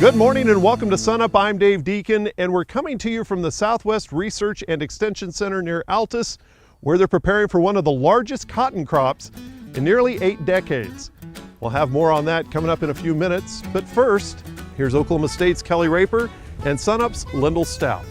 Good morning and welcome to SUNUP. I'm Dave Deacon, and we're coming to you from the Southwest Research and Extension Center near Altus, where they're preparing for one of the largest cotton crops in nearly 8 decades. We'll have more on that coming up in a few minutes, but first, here's Oklahoma State's Kelly Raper and SUNUP's Lyndall Stout.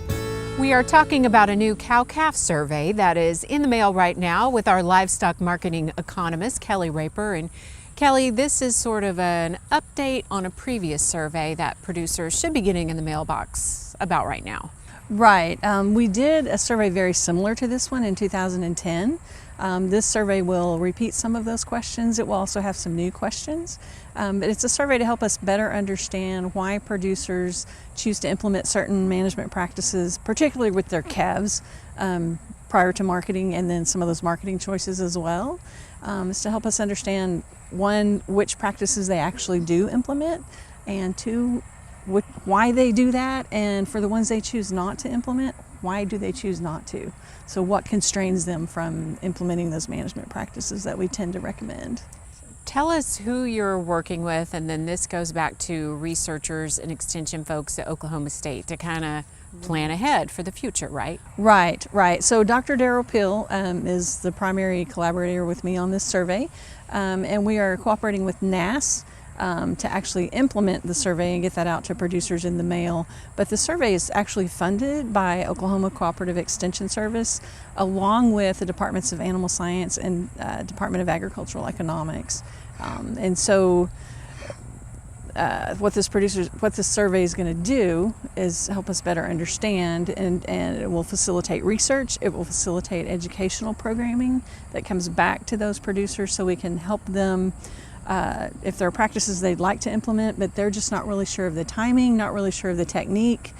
We are talking about a new cow-calf survey that is in the mail right now with our livestock marketing economist, Kelly Raper. And Kelly, this is sort of an update on a previous survey that producers should be getting in the mailbox about right now. Right. We did a survey very similar to this one in 2010. This survey will repeat some of those questions. It will also have some new questions. But it's a survey to help us better understand why producers choose to implement certain management practices, particularly with their calves, prior to marketing, and then some of those marketing choices as well. It's to help us understand, one, which practices they actually do implement, and two, why they do that, and for the ones they choose not to implement, why do they choose not to? So what constrains them from implementing those management practices that we tend to recommend? Tell us who you're working with, and then this goes back to researchers and extension folks at Oklahoma State to kind of plan ahead for the future, right? Right. So Dr. Darryl Pill is the primary collaborator with me on this survey, and we are cooperating with NASS to actually implement the survey and get that out to producers in the mail. But the survey is actually funded by Oklahoma Cooperative Extension Service, along with the Departments of Animal Science and Department of Agricultural Economics. And so what this survey is going to do is help us better understand, and it will facilitate research. It will facilitate educational programming that comes back to those producers so we can help them if there are practices they'd like to implement, but they're just not really sure of the timing, not really sure of the technique.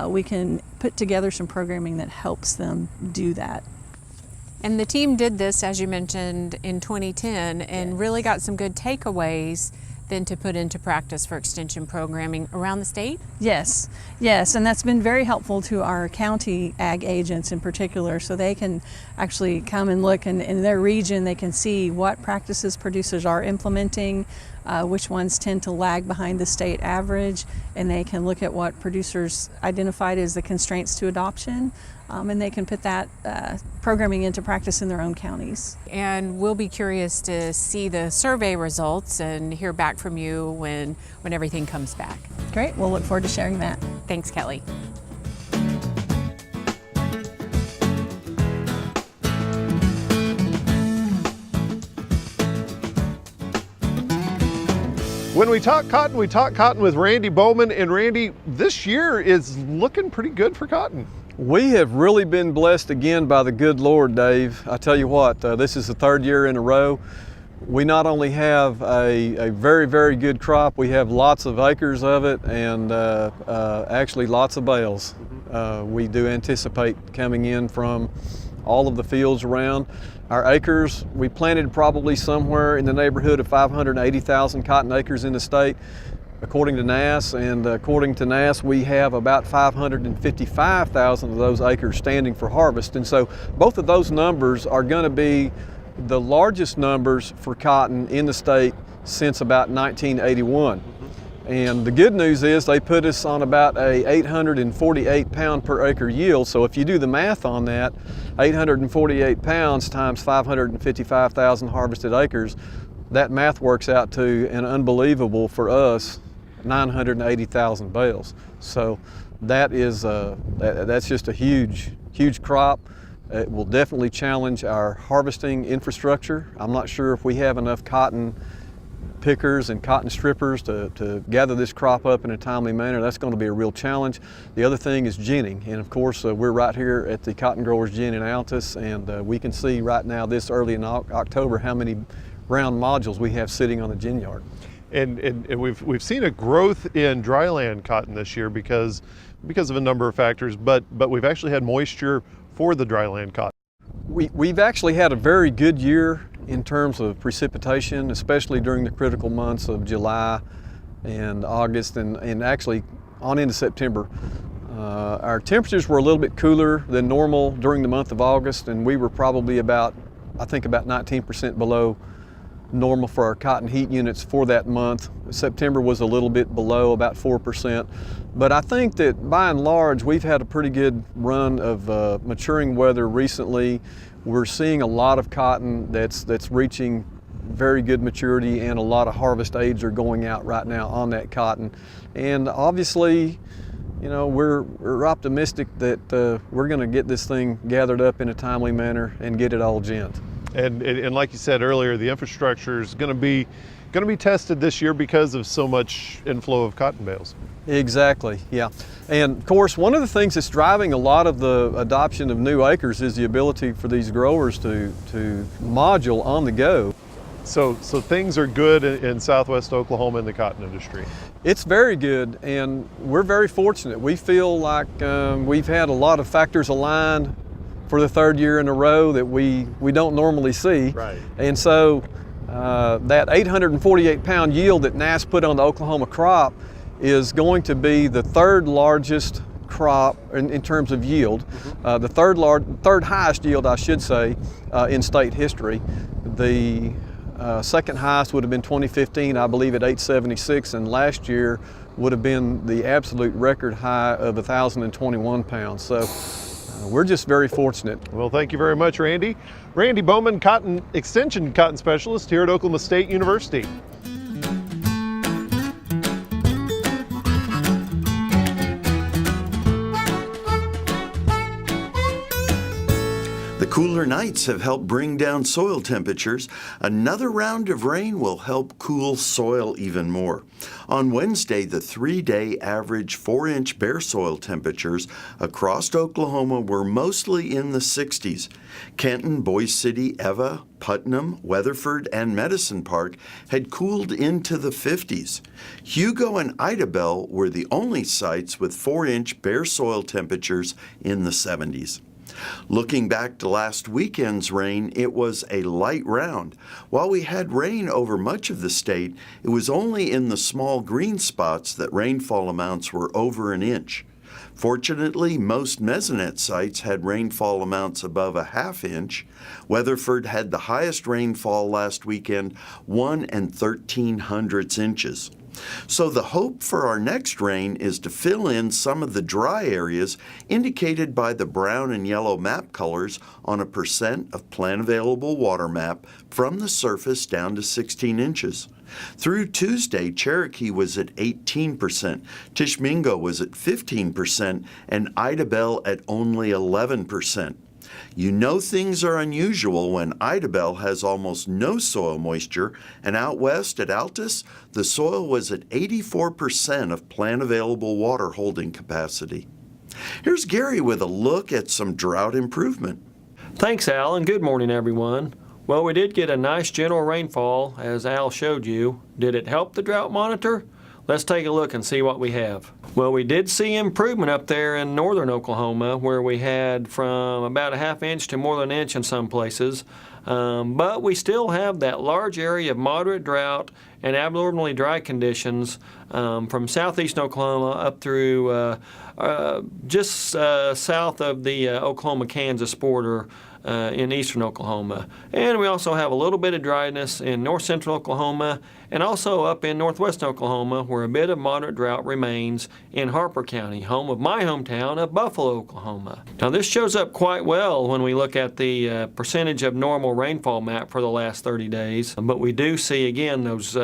We can put together some programming that helps them do that. And the team did this, as you mentioned, in 2010 and really got some good takeaways then to put into practice for extension programming around the state? Yes, and that's been very helpful to our county ag agents in particular, so they can actually come and look, and in their region they can see what practices producers are implementing, which ones tend to lag behind the state average, and they can look at what producers identified as the constraints to adoption, and they can put that programming into practice in their own counties. And we'll be curious to see the survey results and hear back from you when everything comes back. Great, we'll look forward to sharing that. Thanks, Kelly. When we talk cotton with Randy Bowman. And Randy, this year is looking pretty good for cotton. We have really been blessed again by the good Lord, Dave. I tell you what, this is the 3rd year in a row. We not only have a very, very good crop, we have lots of acres of it, and actually lots of bales. We do anticipate coming in from all of the fields around. Our acres, we planted probably somewhere in the neighborhood of 580,000 cotton acres in the state, according to NASS, and according to NASS, we have about 555,000 of those acres standing for harvest. And so both of those numbers are going to be the largest numbers for cotton in the state since about 1981. And the good news is they put us on about a 848 pound per acre yield. So if you do the math on that, 848 pounds times 555,000 harvested acres, that math works out to an unbelievable, for us, 980,000 bales. So that is that's just a huge crop. It will definitely challenge our harvesting infrastructure. I'm not sure if we have enough cotton pickers and cotton strippers to gather this crop up in a timely manner. That's going to be a real challenge. The other thing is ginning, and of course we're right here at the Cotton Growers Gin in Altus, and we can see right now this early in October how many round modules we have sitting on the gin yard. And we've seen a growth in dryland cotton this year because of a number of factors, but we've actually had moisture for the dryland cotton. We've actually had a very good year in terms of precipitation, especially during the critical months of July and August, and actually on into September. Our temperatures were a little bit cooler than normal during the month of August, and we were probably about 19% below normal for our cotton heat units for that month. September was a little bit below, about 4%. But I think that by and large, we've had a pretty good run of maturing weather recently. We're seeing a lot of cotton that's reaching very good maturity, and a lot of harvest aids are going out right now on that cotton. And obviously, you know, we're optimistic that we're going to get this thing gathered up in a timely manner and get it all gent. And like you said earlier, the infrastructure is going to be tested this year because of so much inflow of cotton bales. Exactly, yeah. And of course, one of the things that's driving a lot of the adoption of new acres is the ability for these growers to module on the go. So things are good in Southwest Oklahoma in the cotton industry. It's very good, and we're very fortunate. We feel like we've had a lot of factors aligned for the third year in a row that we don't normally see. Right. And so that 848-pound yield that NASS put on the Oklahoma crop is going to be the third largest crop in terms of yield, the third highest yield, I should say, in state history. The second highest would have been 2015, I believe, at 876, and last year would have been the absolute record high of 1,021 pounds. So we're just very fortunate. Well, thank you very much, Randy. Randy Bowman, Extension Cotton Specialist here at Oklahoma State University. The cooler nights have helped bring down soil temperatures. Another round of rain will help cool soil even more. On Wednesday, the 3-day average 4-inch bare soil temperatures across Oklahoma were mostly in the 60s. Kenton, Boise City, Eva, Putnam, Weatherford, and Medicine Park had cooled into the 50s. Hugo and Idabel were the only sites with 4-inch bare soil temperatures in the 70s. Looking back to last weekend's rain, it was a light round. While we had rain over much of the state, it was only in the small green spots that rainfall amounts were over an inch. Fortunately, most Mesonet sites had rainfall amounts above a ½ inch. Weatherford had the highest rainfall last weekend, 1 13/100 inches. So the hope for our next rain is to fill in some of the dry areas indicated by the brown and yellow map colors on a percent of plant available water map from the surface down to 16 inches. Through Tuesday, Cherokee was at 18%, Tishmingo was at 15%, and Idabel at only 11%. You know things are unusual when Idabel has almost no soil moisture, and out west at Altus, the soil was at 84% of plant available water holding capacity. Here's Gary with a look at some drought improvement. Thanks, Al, and good morning, everyone. Well, we did get a nice general rainfall, as Al showed you. Did it help the drought monitor? Let's take a look and see what we have. Well, we did see improvement up there in northern Oklahoma, where we had from about a ½ inch to more than an inch in some places. But we still have that large area of moderate drought and abnormally dry conditions from southeast Oklahoma up through just south of the Oklahoma-Kansas border in eastern Oklahoma. And we also have a little bit of dryness in north central Oklahoma and also up in northwest Oklahoma, where a bit of moderate drought remains in Harper County, home of my hometown of Buffalo, Oklahoma. Now this shows up quite well when we look at the percentage of normal rainfall map for the last 30 days, but we do see again those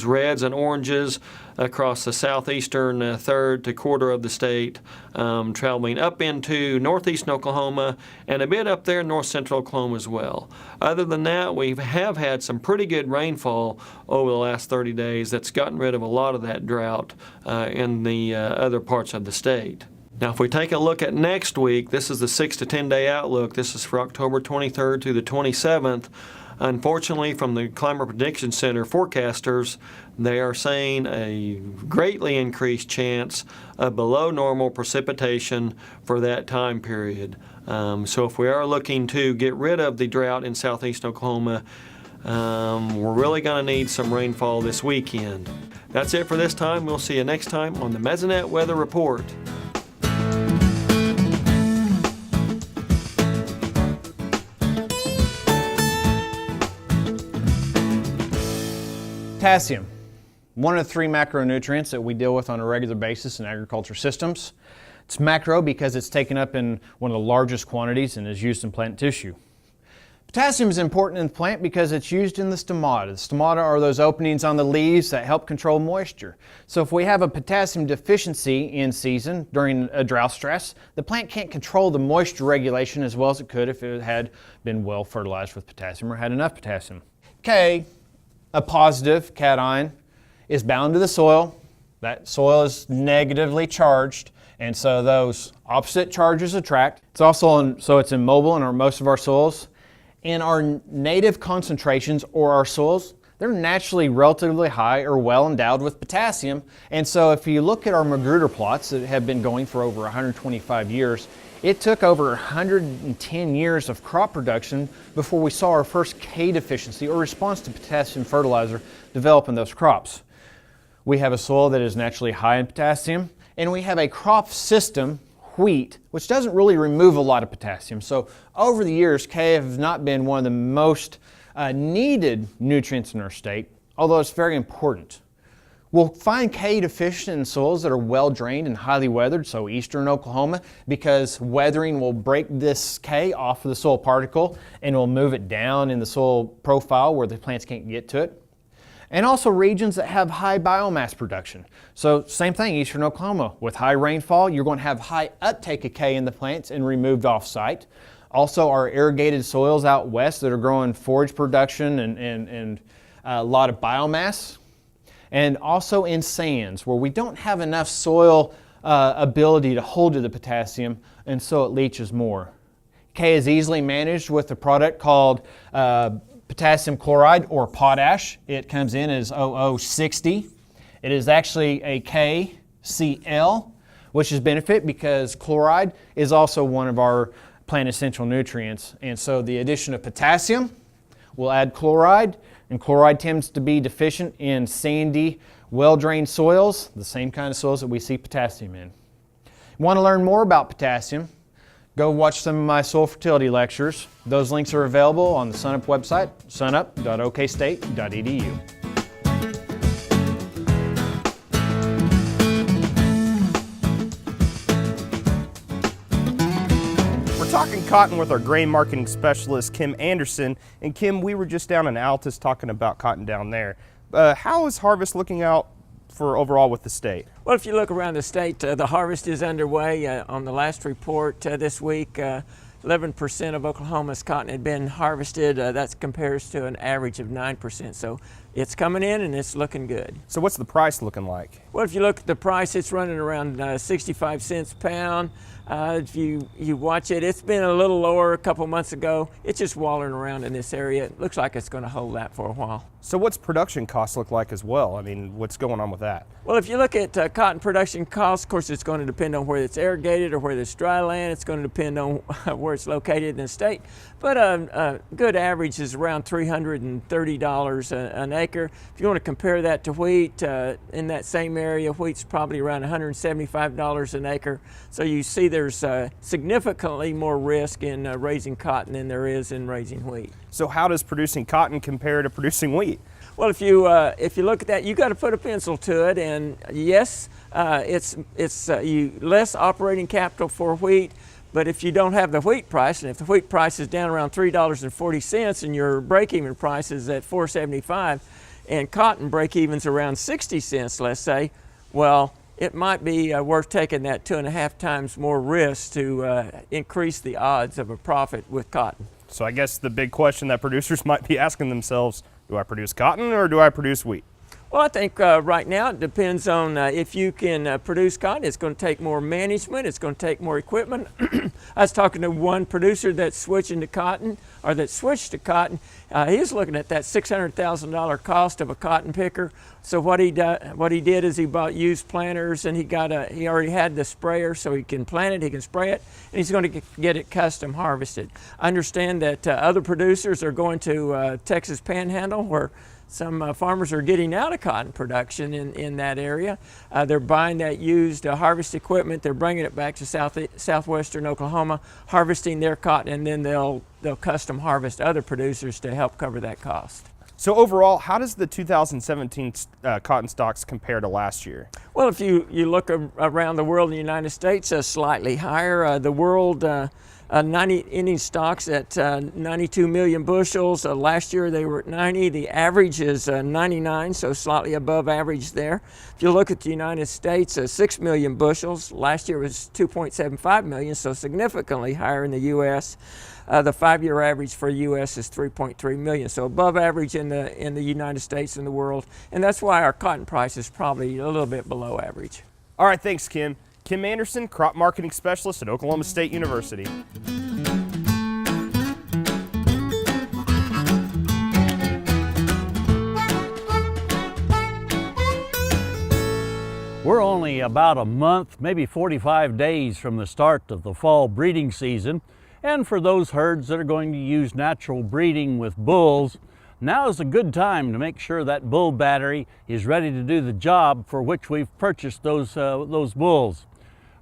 reds and oranges across the southeastern third to quarter of the state, traveling up into northeastern Oklahoma and a bit up there in north central Oklahoma as well. Other than that, we have had some pretty good rainfall over the last 30 days that's gotten rid of a lot of that drought in the other parts of the state. Now, if we take a look at next week, this is the 6 to 10 day outlook. This is for October 23rd to the 27th. Unfortunately, from the Climate Prediction Center forecasters, they are saying a greatly increased chance of below normal precipitation for that time period. So if we are looking to get rid of the drought in southeast Oklahoma, we're really going to need some rainfall this weekend. That's it for this time. We'll see you next time on the Mesonet Weather Report. Potassium, one of the 3 macronutrients that we deal with on a regular basis in agriculture systems. It's macro because it's taken up in one of the largest quantities and is used in plant tissue. Potassium is important in the plant because it's used in the stomata. The stomata are those openings on the leaves that help control moisture. So if we have a potassium deficiency in season during a drought stress, the plant can't control the moisture regulation as well as it could if it had been well fertilized with potassium or had enough potassium. K, a positive cation, is bound to the soil. That soil is negatively charged, and so those opposite charges attract. It's also it's immobile in most of our soils. In our native concentrations or our soils, they're naturally relatively high or well endowed with potassium. And so if you look at our Magruder plots that have been going for over 125 years, it took over 110 years of crop production before we saw our first K deficiency or response to potassium fertilizer develop in those crops. We have a soil that is naturally high in potassium, and we have a crop system, wheat, which doesn't really remove a lot of potassium. So over the years, K has not been one of the most needed nutrients in our state, although it's very important. We'll find K deficient in soils that are well drained and highly weathered, so eastern Oklahoma, because weathering will break this K off of the soil particle and will move it down in the soil profile where the plants can't get to it. And also regions that have high biomass production. So same thing, eastern Oklahoma. With high rainfall, you're going to have high uptake of K in the plants and removed off-site. Also our irrigated soils out west that are growing forage production and a lot of biomass. And also in sands where we don't have enough soil ability to hold to the potassium, and so it leaches more. K is easily managed with a product called Potassium Chloride or potash. It comes in as 0060. It is actually a KCl, which is benefit because chloride is also one of our plant essential nutrients. And so the addition of potassium will add chloride, and chloride tends to be deficient in sandy, well-drained soils, the same kind of soils that we see potassium in. Want to learn more about potassium? Go watch some of my soil fertility lectures. Those links are available on the SUNUP website, sunup.okstate.edu. We're talking cotton with our grain marketing specialist, Kim Anderson. And Kim, we were just down in Altus talking about cotton down there. How is harvest looking out for overall with the state? Well, if you look around the state, the harvest is underway. On the last report this week, 11% of Oklahoma's cotton had been harvested. That compares to an average of 9%. So it's coming in and it's looking good. So what's the price looking like? Well, if you look at the price, it's running around 65 cents a pound. If you watch it, it's been a little lower a couple months ago. It's just wallering around in this area. It looks like it's going to hold that for a while. So what's production costs look like as well? I mean, what's going on with that? Well, if you look at cotton production costs, of course, it's going to depend on whether it's irrigated or whether it's dry land. It's going to depend on where it's located in the state. But a good average is around $330 an acre. If you want to compare that to wheat, in that same area, wheat's probably around $175 an acre. So you see there's significantly more risk in raising cotton than there is in raising wheat. So how does producing cotton compare to producing wheat? Well, if you look at that, you got to put a pencil to it, and yes, it's less operating capital for wheat. But if you don't have the wheat price, and if the wheat price is down around $3.40 and your break-even price is at $4.75, and cotton break-even's around 60 cents, let's say, well, it might be worth taking that 2.5 times more risk to increase the odds of a profit with cotton. So I guess the big question that producers might be asking themselves, do I produce cotton or do I produce wheat? Well, I think right now it depends on if you can produce cotton. It's going to take more management. It's going to take more equipment. I was talking to one producer that's switching to cotton, or that switched to cotton. He was looking at that $600,000 cost of a cotton picker. So what he did is he bought used planters, and he already had the sprayer, so he can plant it, he can spray it, and he's going to get it custom harvested. I understand that other producers are going to Texas Panhandle, where some farmers are getting out of cotton production in that area. They're buying that used harvest equipment. They're bringing it back to southwestern Oklahoma, harvesting their cotton, and then they'll custom harvest other producers to help cover that cost. So overall, how does the 2017 cotton stocks compare to last year? Well, if you look around the world, in the United States, slightly higher. The world 90 ending stocks at 92 million bushels. Last year they were at 90. The average is 99, so slightly above average there. If you look at the United States, 6 million bushels. Last year was 2.75 million, so significantly higher in the U.S. The 5-year average for the U.S. is 3.3 million, so above average in the United States and the world, and that's why our cotton price is probably a little bit below average. All right, thanks, Kim. Kim Anderson, Crop Marketing Specialist at Oklahoma State University. We're only about a month, maybe 45 days from the start of the fall breeding season. And for those herds that are going to use natural breeding with bulls, now is a good time to make sure that bull battery is ready to do the job for which we've purchased those bulls.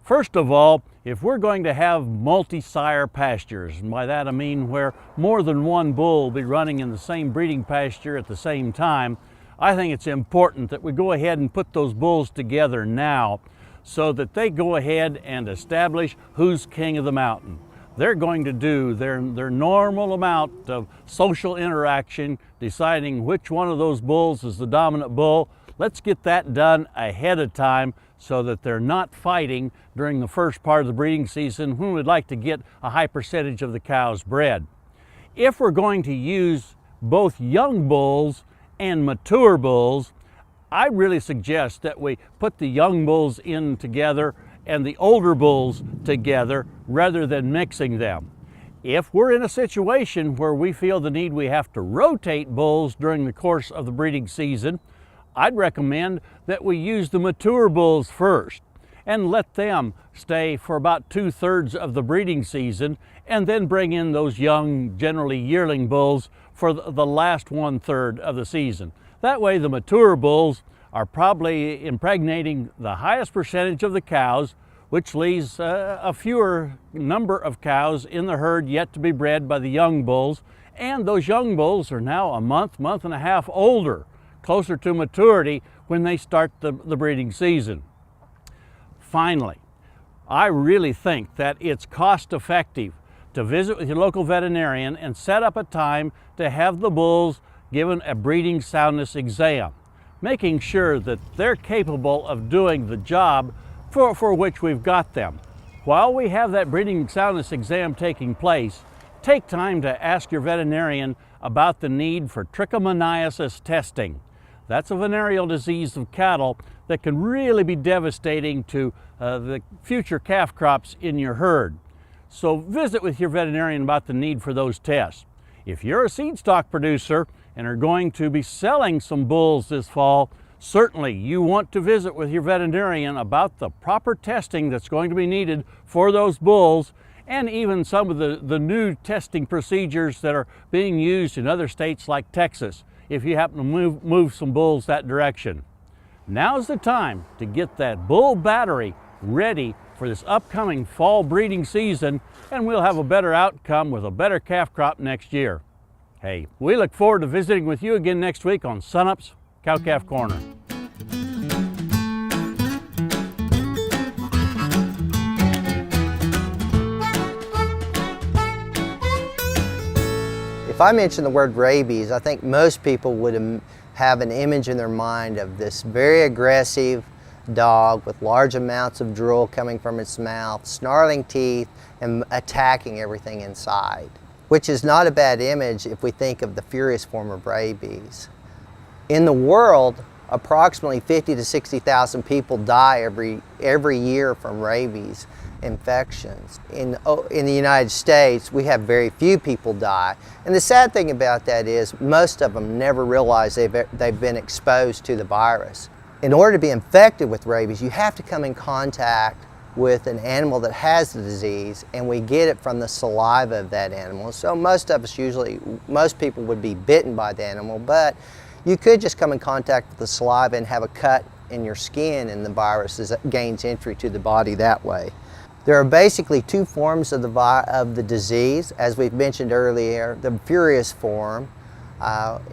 First of all, if we're going to have multi-sire pastures, and by that I mean where more than one bull will be running in the same breeding pasture at the same time, I think it's important that we go ahead and put those bulls together now so that they go ahead and establish who's king of the mountain. They're going to do their normal amount of social interaction, deciding which one of those bulls is the dominant bull. Let's get that done ahead of time so that they're not fighting during the first part of the breeding season when we'd like to get a high percentage of the cows bred. If we're going to use both young bulls and mature bulls, I really suggest that we put the young bulls in together and the older bulls together rather than mixing them. If we're in a situation where we feel the need we have to rotate bulls during the course of the breeding season, I'd recommend that we use the mature bulls first and let them stay for about 2/3 of the breeding season and then bring in those young, generally yearling bulls for the last 1/3 of the season. That way the mature bulls are probably impregnating the highest percentage of the cows, which leaves a fewer number of cows in the herd yet to be bred by the young bulls. And those young bulls are now a month and a half older, closer to maturity when they start the breeding season. Finally, I really think that it's cost effective to visit with your local veterinarian and set up a time to have the bulls given a breeding soundness exam, making sure that they're capable of doing the job for which we've got them. While we have that breeding soundness exam taking place, take time to ask your veterinarian about the need for trichomoniasis testing. That's a venereal disease of cattle that can really be devastating to the future calf crops in your herd. So visit with your veterinarian about the need for those tests. If you're a seed stock producer and are going to be selling some bulls this fall, certainly you want to visit with your veterinarian about the proper testing that's going to be needed for those bulls, and even some of the new testing procedures that are being used in other states like Texas, if you happen to move some bulls that direction. Now's the time to get that bull battery ready for this upcoming fall breeding season, and we'll have a better outcome with a better calf crop next year. Hey, we look forward to visiting with you again next week on SUNUP's Cow-Calf Corner. If I mention the word rabies, I think most people would have an image in their mind of this very aggressive dog with large amounts of drool coming from its mouth, snarling teeth, and attacking everything in sight, which is not a bad image if we think of the furious form of rabies. In the world, approximately 50 to 60,000 people die every year from rabies infections. In the United States, we have very few people die. And the sad thing about that is most of them never realize they've been exposed to the virus. In order to be infected with rabies, you have to come in contact with an animal that has the disease, and we get it from the saliva of that animal. So most people would be bitten by the animal, but you could just come in contact with the saliva and have a cut in your skin, and the virus gains entry to the body that way. There are basically two forms of the disease, as we've mentioned earlier. The furious form,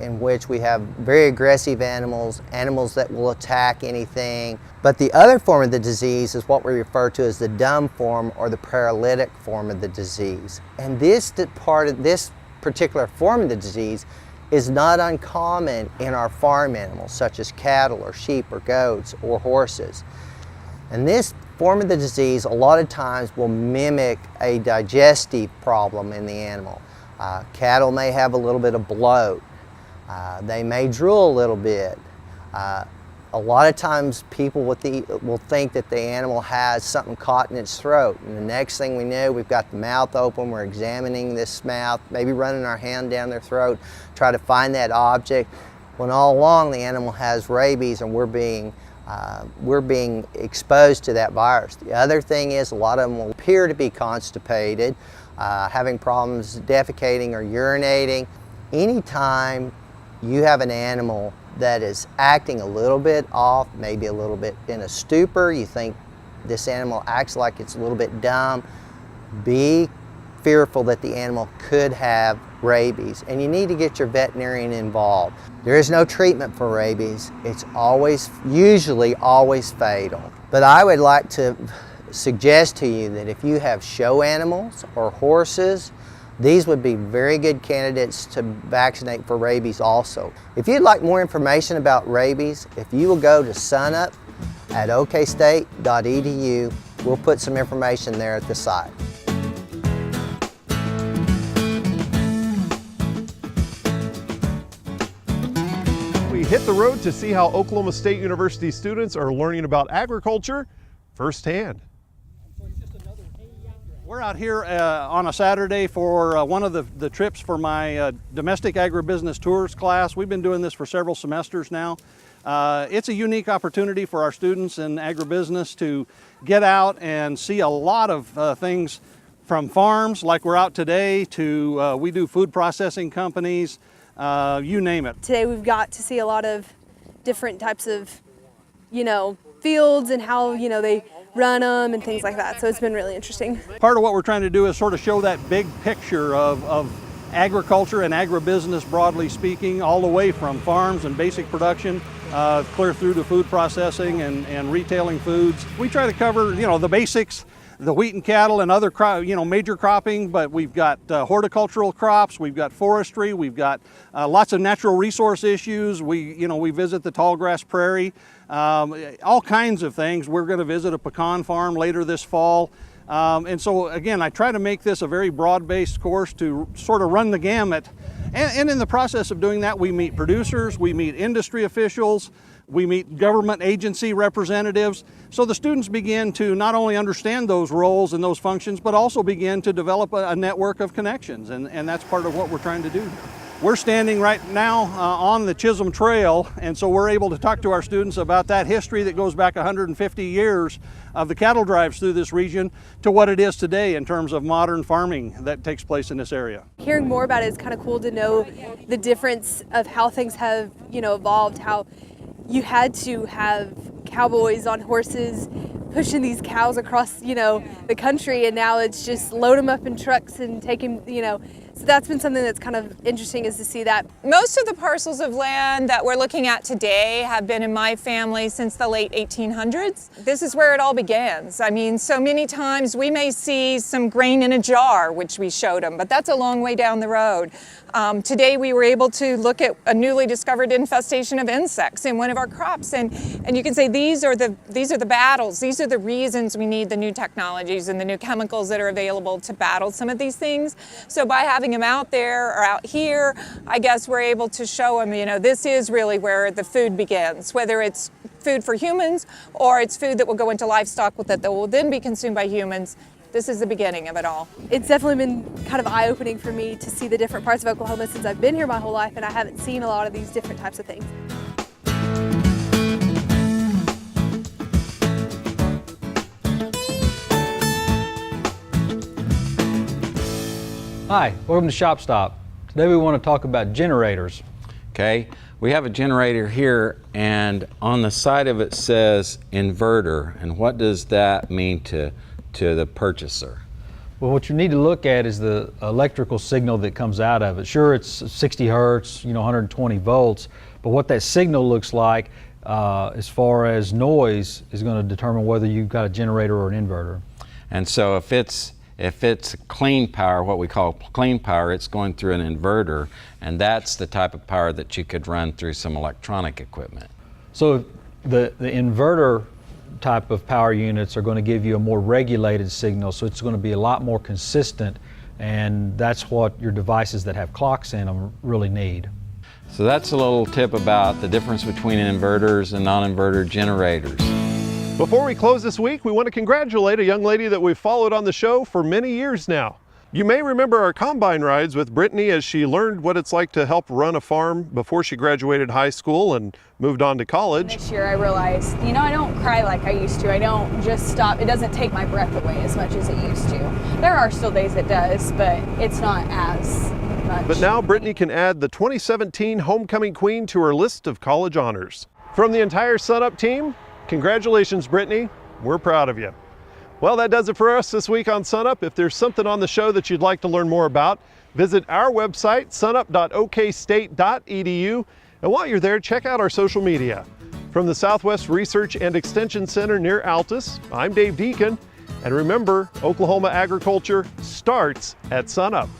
in which we have very aggressive animals, animals that will attack anything. But the other form of the disease is what we refer to as the dumb form or the paralytic form of the disease. And this particular form of the disease is not uncommon in our farm animals, such as cattle or sheep or goats or horses. And this form of the disease a lot of times will mimic a digestive problem in the animal. Cattle may have a little bit of bloat. They may drool a little bit. A lot of times people will think that the animal has something caught in its throat, and the next thing we know, we've got the mouth open, we're examining this mouth, maybe running our hand down their throat, try to find that object, when all along the animal has rabies and we're being exposed to that virus. The other thing is a lot of them will appear to be constipated, having problems defecating or urinating. Anytime you have an animal that is acting a little bit off, maybe a little bit in a stupor, you think this animal acts like it's a little bit dumb, be fearful that the animal could have rabies, and you need to get your veterinarian involved. There is no treatment for rabies. It's usually always fatal. But I would like to suggest to you that if you have show animals or horses, these would be very good candidates to vaccinate for rabies also. If you'd like more information about rabies, if you will go to SUNUP at okstate.edu, we'll put some information there at the site. We hit the road to see how Oklahoma State University students are learning about agriculture firsthand. We're out here on a Saturday for one of the trips for my domestic agribusiness tours class. We've been doing this for several semesters now. It's a unique opportunity for our students in agribusiness to get out and see a lot of things from farms like we're out today to we do food processing companies, you name it. Today we've got to see a lot of different types of, fields and how, they run them and things like that. So it's been really interesting. Part of what we're trying to do is sort of show that big picture of agriculture and agribusiness broadly speaking, all the way from farms and basic production clear through to food processing and retailing foods. We try to cover, the basics, the wheat and cattle and other major cropping, but we've got horticultural crops, we've got forestry, we've got lots of natural resource issues. We visit the tall grass prairie, all kinds of things. We're going to visit a pecan farm later this fall. And so again, I try to make this a very broad-based course to sort of run the gamut. And in the process of doing that, we meet producers, we meet industry officials, we meet government agency representatives. So the students begin to not only understand those roles and those functions, but also begin to develop a network of connections. And that's part of what we're trying to do. We're standing right now on the Chisholm Trail, and so we're able to talk to our students about that history that goes back 150 years of the cattle drives through this region to what it is today in terms of modern farming that takes place in this area. Hearing more about it is kind of cool to know the difference of how things have, evolved, how you had to have cowboys on horses pushing these cows across, the country, and now it's just load them up in trucks and take them, so that's been something that's kind of interesting, is to see that. Most of the parcels of land that we're looking at today have been in my family since the late 1800s. This is where it all begins. I mean, so many times we may see some grain in a jar, which we showed them, but that's a long way down the road. Today we were able to look at a newly discovered infestation of insects in one of our crops, and you can say these are the battles, these are the reasons we need the new technologies and the new chemicals that are available to battle some of these things. So by having them out there or out here, I guess we're able to show them, this is really where the food begins, whether it's food for humans or it's food that will go into livestock that will then be consumed by humans. This is the beginning of it all. It's definitely been kind of eye-opening for me to see the different parts of Oklahoma since I've been here my whole life, and I haven't seen a lot of these different types of things. Hi, welcome to Shop Stop. Today we want to talk about generators. Okay, we have a generator here, and on the side of it says inverter. And what does that mean to the purchaser? Well, what you need to look at is the electrical signal that comes out of it. Sure, it's 60 hertz, 120 volts, but what that signal looks like as far as noise is going to determine whether you've got a generator or an inverter. And so if it's clean power, what we call clean power, it's going through an inverter, and that's the type of power that you could run through some electronic equipment. So the inverter type of power units are going to give you a more regulated signal, so it's going to be a lot more consistent, and that's what your devices that have clocks in them really need. So that's a little tip about the difference between inverters and non-inverter generators. Before we close this week, we want to congratulate a young lady that we've followed on the show for many years now. You may remember our combine rides with Brittany as she learned what it's like to help run a farm before she graduated high school and moved on to college. This year I realized, I don't cry like I used to. I don't just stop. It doesn't take my breath away as much as it used to. There are still days it does, but it's not as much. But now Brittany can add the 2017 Homecoming Queen to her list of college honors. From the entire SUNUP team, congratulations, Brittany. We're proud of you. Well, that does it for us this week on SUNUP. If there's something on the show that you'd like to learn more about, visit our website, sunup.okstate.edu. And while you're there, check out our social media. From the Southwest Research and Extension Center near Altus, I'm Dave Deacon. And remember, Oklahoma agriculture starts at SUNUP.